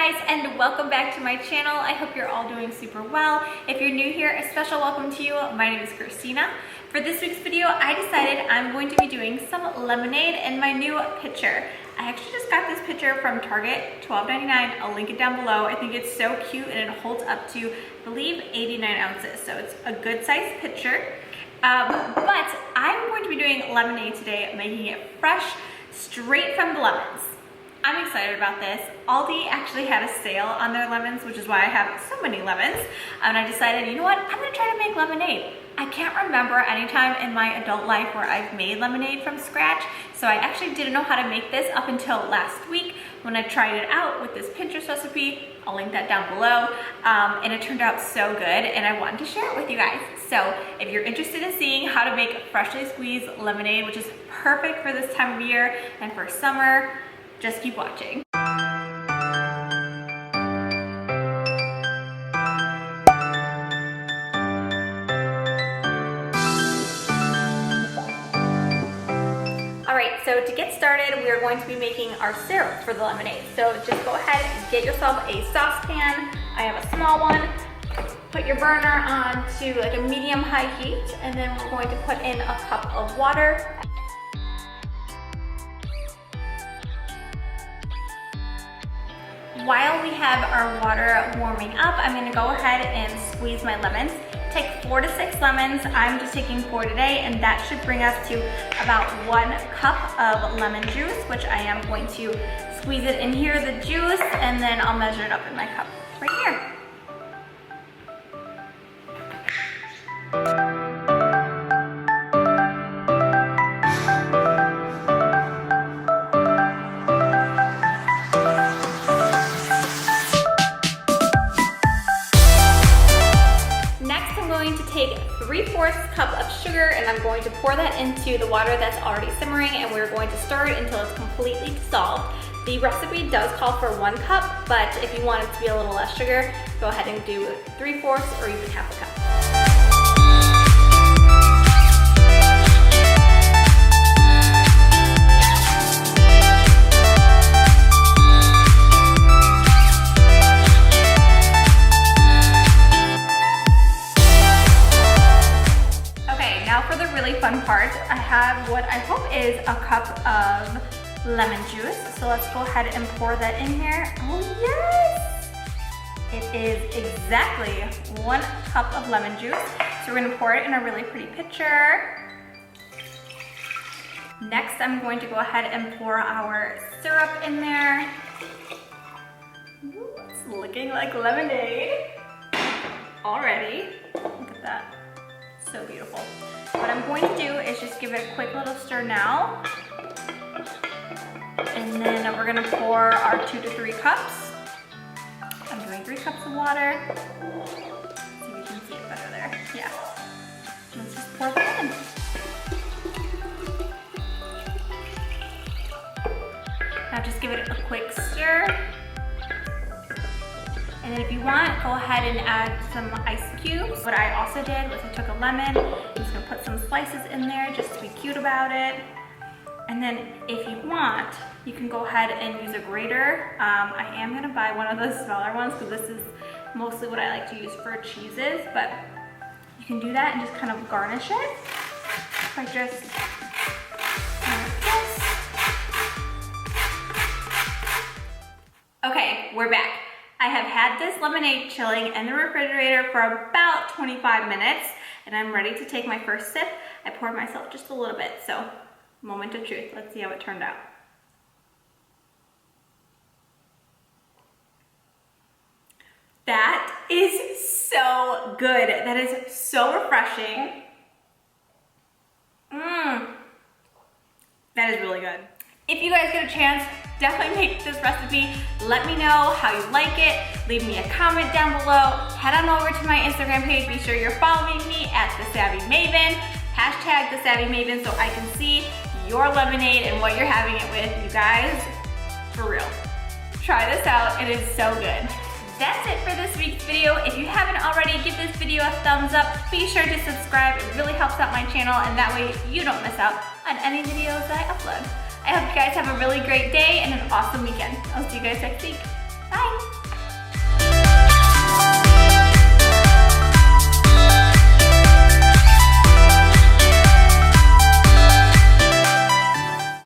guys, and welcome back to my channel. I hope you're all doing super well. If you're new here, a special welcome to you. My name is Christina. For this week's video, I decided I'm going to be doing some lemonade in my new pitcher. I actually just got this pitcher from Target, $12.99. I'll link it down below. I think it's so cute and it holds up to, I believe, 89 ounces. So it's a good sized pitcher. But I'm going to be doing lemonade today, making it fresh, straight from the lemons. I'm excited about this. Aldi actually had a sale on their lemons, which is why I have so many lemons. And I decided, you know what, I'm gonna try to make lemonade. I can't remember any time in my adult life where I've made lemonade from scratch. So I actually didn't know how to make this up until last week when I tried it out with this Pinterest recipe. I'll link that down below. And it turned out so good and I wanted to share it with you guys. So if you're interested in seeing how to make freshly squeezed lemonade, which is perfect for this time of year and for summer, just keep watching. Alright, so to get started, we are going to be making our syrup for the lemonade. So just go ahead and get yourself a saucepan. I have a small one. Put your burner on to like a medium-high heat, and then we're going to put in a cup of water. While we have our water warming up, I'm gonna go ahead and squeeze my lemons. Take 4 to 6 lemons. I'm just taking 4 today, and that should bring us to about 1 cup of lemon juice, which I am going to squeeze it in here, the juice, and then I'll measure it up in my cup right here. Take 3/4 cup of sugar, and I'm going to pour that into the water that's already simmering, and we're going to stir it until it's completely dissolved. The recipe does call for 1 cup, but if you want it to be a little less sugar, go ahead and do 3/4 or even half a cup. Fun part, I have what I hope is a cup of lemon juice. So let's go ahead and pour that in here. Oh yes! It is exactly 1 cup of lemon juice. So we're gonna pour it in a really pretty pitcher. Next, I'm going to go ahead and pour our syrup in there. Ooh, it's looking like lemonade already. Look at that, so beautiful. What I'm going to do is just give it a quick little stir now. And then we're gonna pour our 2 to 3 cups. I'm doing 3 cups of water. See if you can see it better there. Yeah. Let's just pour that in. Now just give it a quick stir. And then if you want, go ahead and add some ice cubes. What I also did was I took a lemon, I'm just gonna put some slices in there just to be cute about it. And then if you want, you can go ahead and use a grater. I am gonna buy one of those smaller ones because this is mostly what I like to use for cheeses, but you can do that and just kind of garnish it by just like this. Okay, we're back. I have had this lemonade chilling in the refrigerator for about 25 minutes, and I'm ready to take my first sip. I poured myself just a little bit, so moment of truth. Let's see how it turned out. That is so good. That is so refreshing. That is really good. If you guys get a chance, definitely make this recipe. Let me know how you like it. Leave me a comment down below. Head on over to my Instagram page. Be sure you're following me at thesavvymaven. Hashtag thesavvymaven so I can see your lemonade and what you're having it with. You guys, for real. Try this out. It is so good. That's it for this week's video. If you haven't already, give this video a thumbs up. Be sure to subscribe. It really helps out my channel, and that way you don't miss out on any videos that I upload. I hope you guys have a really great day and an awesome weekend. I'll see you guys next week.